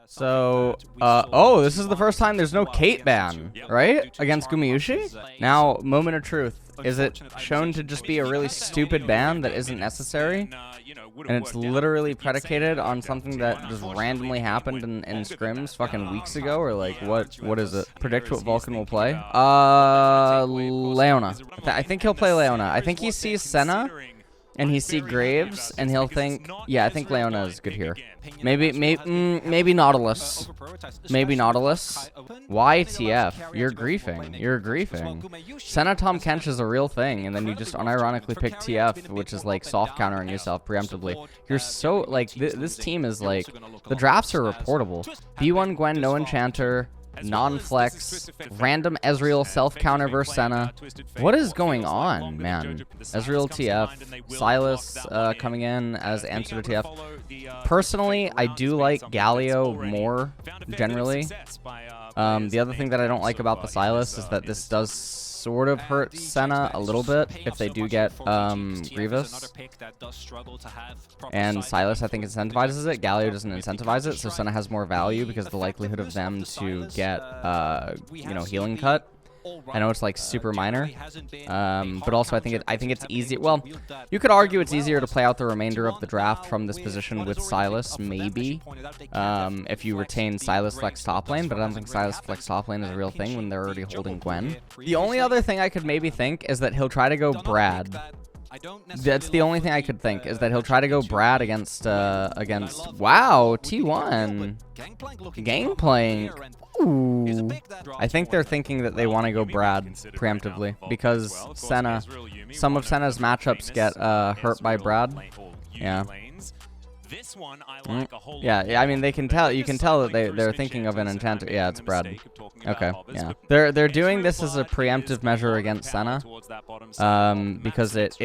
So, oh, this is the first time there's no Kate ban, right? Against Gumayushi? Now, moment of truth. Is it shown to just be a really stupid ban that isn't necessary? And it's literally predicated on something that just randomly happened in scrims fucking weeks ago? Or like, what is it? Predict what Vulcan will play? Leona. I think he'll play Leona. I think he sees Senna. And he sees Graves, and he'll think, yeah, I think Leona is good here. Maybe Nautilus. Maybe Nautilus. Why TF? You're griefing. You're griefing. Senna Tom Kench is a real thing, and then you just unironically pick TF, which is like soft countering yourself preemptively. You're so, like, this team is like, the drafts are reportable. B1 Gwen, no Enchanter. Non-flex, random Ezreal self-counter versus Senna. What is going on, man? Ezreal TF, Silas coming in as answer to TF. Personally, I do like Galio more, generally. The other thing that I don't like about the Silas is that this does sort of hurt Senna a little bit if they do get Grievous. And Silas, I think, incentivizes it. Galio doesn't incentivize it, so Senna has more value because of the likelihood of them to get, you know, healing cut. I know it's like super minor, but also I think it's easy. Well, you could argue it's easier to play out the remainder of the draft from this position with Silas, maybe, if you retain Silas flex top lane. But I don't think Silas flex top lane is a real thing when they're already holding Gwen. The only other thing I could maybe think is that he'll try to go Brad. That's the only thing I could think, is that he'll try to go Brad against wow, T1 Gangplank. Ooh. I think they're thinking that they want to go Brad preemptively because Senna, some of Senna's matchups get hurt by Brad. Yeah. Yeah, I mean, they can tell. You can tell that they're thinking of an enchanter. Yeah, it's Brad. Okay, yeah. They're doing this as a preemptive measure against Senna, because it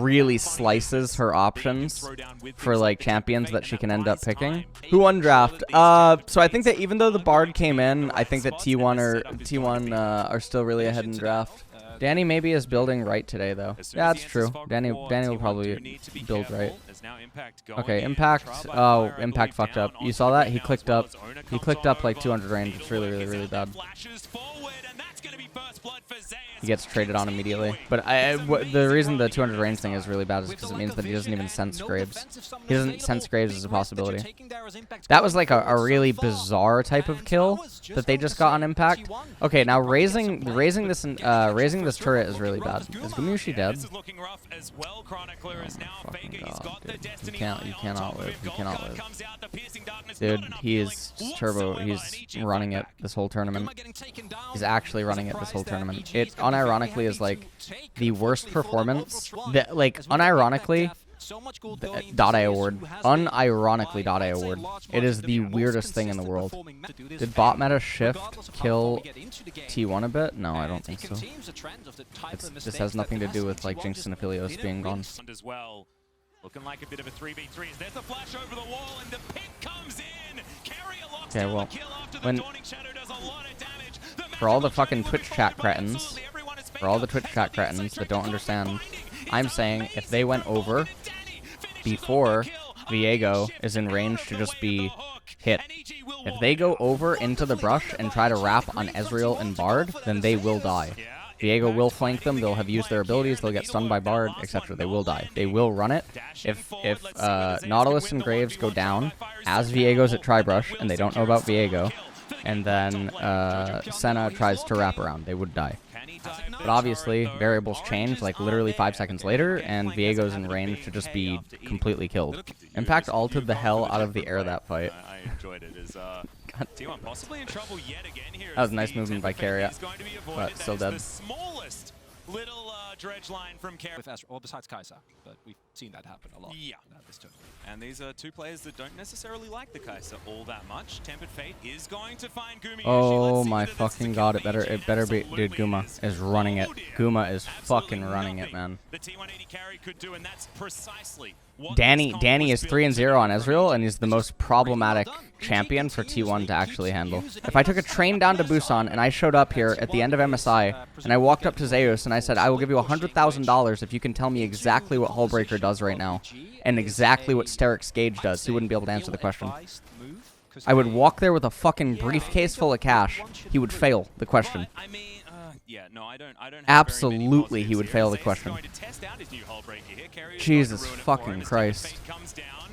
really slices her options for like champions that she can end up picking. Who won draft? So I think that even though the Bard came in, I think that T1 are still really ahead in draft. Danny maybe is building right today, though. Yeah, that's true. Danny will probably build right. Okay, Impact. Oh, Impact fucked up. You saw that? He clicked up. He clicked up like 200 range. It's really bad. He gets traded on immediately. But the reason the 200 range thing is really bad is because it means that he doesn't even sense Graves. He doesn't sense Graves as a possibility. That was like a really bizarre type of kill that they just got on Impact. Okay, now raising this turret is really bad. Is Gumayushi dead? Oh fucking god, dude. You cannot live. You cannot live. Dude, he is turbo. He's running it this whole tournament. He's actually running it this whole tournament. It unironically is like the worst performance. Like unironically, .io word. Unironically .io word. It is the weirdest thing in the world. Did bot meta shift kill T1 a bit? No, I don't think so. This has nothing to do with like Jinx and Aphelios being gone. Looking like a bit of a 3v3. There's the flash over the wall and the pick comes in. Okay, well, for all the fucking Twitch chat cretins, that don't understand, I'm saying if they went over before Viego is in range to just be hit, if they go over into the brush and try to wrap on Ezreal and Bard, then they will die. Viego will flank them, they'll have used their abilities, they'll get stunned by Bard, etc. They will die. They will run it. If Nautilus and Graves go down as Viego's at Tribrush, and they don't know about Viego, and then Senna tries to wrap around, they would die. But obviously, variables change, like literally 5 seconds later, and Viego's in range to just be completely killed. Impact ulted the hell out of the air that fight. I enjoyed it. T1 possibly in trouble yet again here. That was a nice movement by Carrier, but still dead. The smallest little dredge line from Carrier. Or besides Kai'Sa, but we've seen that happen a lot. Yeah. And these are two players that don't necessarily like the Kai'Sa all that much. Tempered Fate is going to find Gumayushi. Oh my fucking god, it better be, dude, Guma is running it. Guma is fucking running it, man. The T180 carry could do, and that's precisely Danny is 3-0 on Ezreal, and he's the most problematic champion for T1 to actually handle. If I took a train down to Busan and I showed up here at the end of MSI and I walked up to Zeus and I said, I will give you $100,000 if you can tell me exactly what Hullbreaker does. does right now, and exactly what Steric's Gage does, he wouldn't be able to answer the question. I would walk there with a fucking briefcase full of cash. He would fail the question. I mean, yeah, no, I don't have Absolutely, very many he would fail the positives question. here. He's going to test out his new hull breaker here. Carrier's Jesus going to ruin it for fucking him as Christ. Tempered Fate comes down.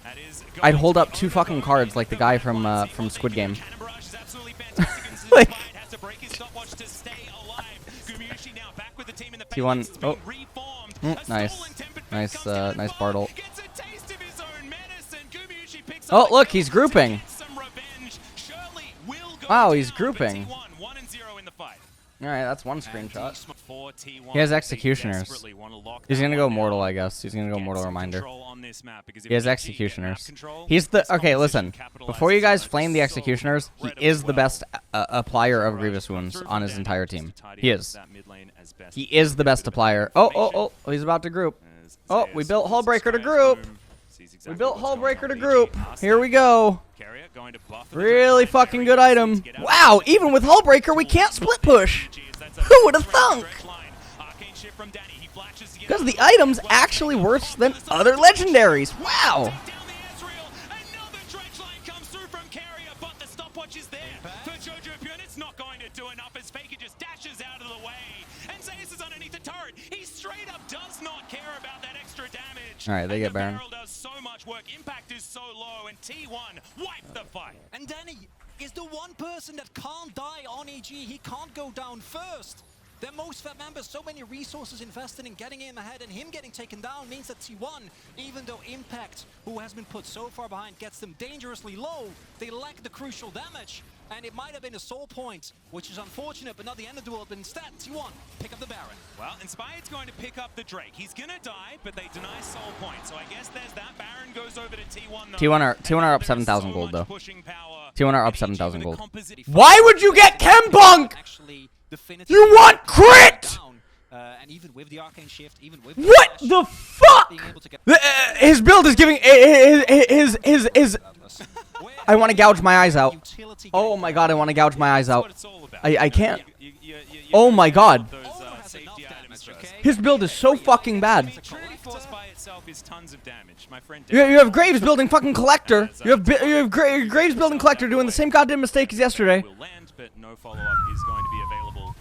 That is I'd going hold to up be 2 fucking overloaded. cards like the guy from T1 Squid Game. Cannon Barrage is absolutely fantastic in this Like- fight. Has to break his stopwatch to stay alive. Gumushi now back with the team in the T1 paint. It's been oh. reformed. A Nice. stolen Tempered Fate Nice, comes down nice and Bartle. gets a taste of his own medicine. Gumushi picks Oh, up the look, kill he's to grouping. get some revenge. Shirley will go Wow, he's down, but grouping. T1 1-0 in the fight. Alright, that's one screenshot. For T1, He has they executioners. desperately want to lock He's that gonna go one mortal, down. I guess. He's gonna go Get mortal some reminder. control on this map, because if He has EG get map executioners. control, He's the this okay. competition Listen, capitalizes before you guys on it flame the so executioners, he incredibly is the well. best applier of Right, grievous come wounds through on from his Danny, entire just team. to tidy He up is. that mid lane as best He as is the best bit of applier. Oh, he's about to group. as Oh, Zeus we built pulls Hullbreaker to Sky's group. boom, sees We exactly built what's going Hullbreaker on. to EG group. past Here that. we go. Carrier going to buff the Really drip line. fucking good Carrier item. needs to get out of Wow, the even with Hullbreaker, we can't split push. Who would have thunk? Because the item's actually worse than other legendaries. Wow. Another dredge line comes through from Carrier, but the stopwatch is there for Jojo Pune. It's not going to do enough as Faker just dashes out of the way. And Zeus is underneath the turret. He straight up does not care about that extra damage. All right, they And get the Baron. barrel does so much work. Impact is so low, and T1 wipe the fight. And Danny is the one person that can't die on EG. He can't go down first. Their most fat members, so many resources invested in getting him ahead, and him getting taken down means that T1, even though Impact, who has been put so far behind, gets them dangerously low, they lack the crucial damage. And it might have been a soul point, which is unfortunate, but not the end of the world. But instead, T1 pick up the Baron. Well, Inspired's going to pick up the Drake. He's going to die, but they deny soul point. So I guess there's that. Baron goes over to T1, though. T1 are up There's 7,000 so gold, much though. pushing power. T1 are up And EG 7,000 with a gold. composite- Why would you get Kembunk? Actually, You want crit? And even with the arcane shift, even with What the fuck? being able to get His build is giving his. I want to gouge my eyes out. utility Oh my god, I want to gouge my eyes That's out. what it's all about. I can't. You Oh my god. those, has safety enough items damage, first. okay? His build is so fucking bad. Trinity Force by itself is tons of damage. My friend You have Graves building fucking Collector. You have Graves building Collector doing the same goddamn mistake as yesterday. will land, but no follow-up is going to be available.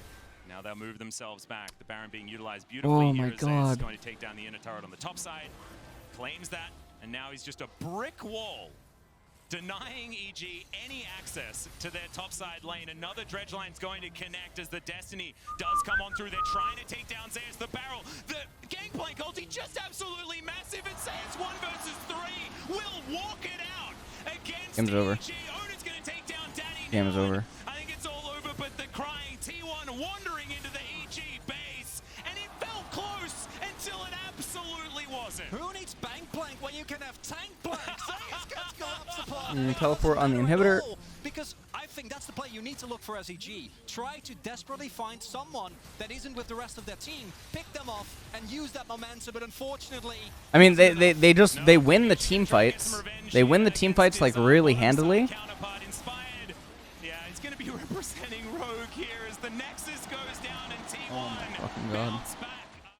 Now they'll move themselves back. The Baron being utilized beautifully. Oh my here as Zeus God. going to take down the inner turret on the top side. Claims that, and now he's just a brick wall, denying EG any access to their topside lane. Another dredge line's going to connect as the Destiny does come on through. They're trying to take down Zeus. The barrel, the gangplank ulti, just absolutely massive. And Zeus 1 versus 3 will walk it out against Game's over. EG. Odin's going to take down Danny. Game is now. over. I think it's all over, but the crying T1 wandering into the EG base, and it felt close until it absolutely wasn't. Who needs bank plank when you can have tank plank? Zeus gets collapsed upon. Teleport on the inhibitor. Because I think that's the play you need to look for as EG. Try to desperately find someone that isn't with the rest of their team, pick them off, and use that momentum. But unfortunately, I mean, they win the team fights. They win the team fights like really handily. Counterpart Inspired. Yeah, he's going to be representing Rogue here as the Nexus goes down and T1 Oh my fucking God. bounce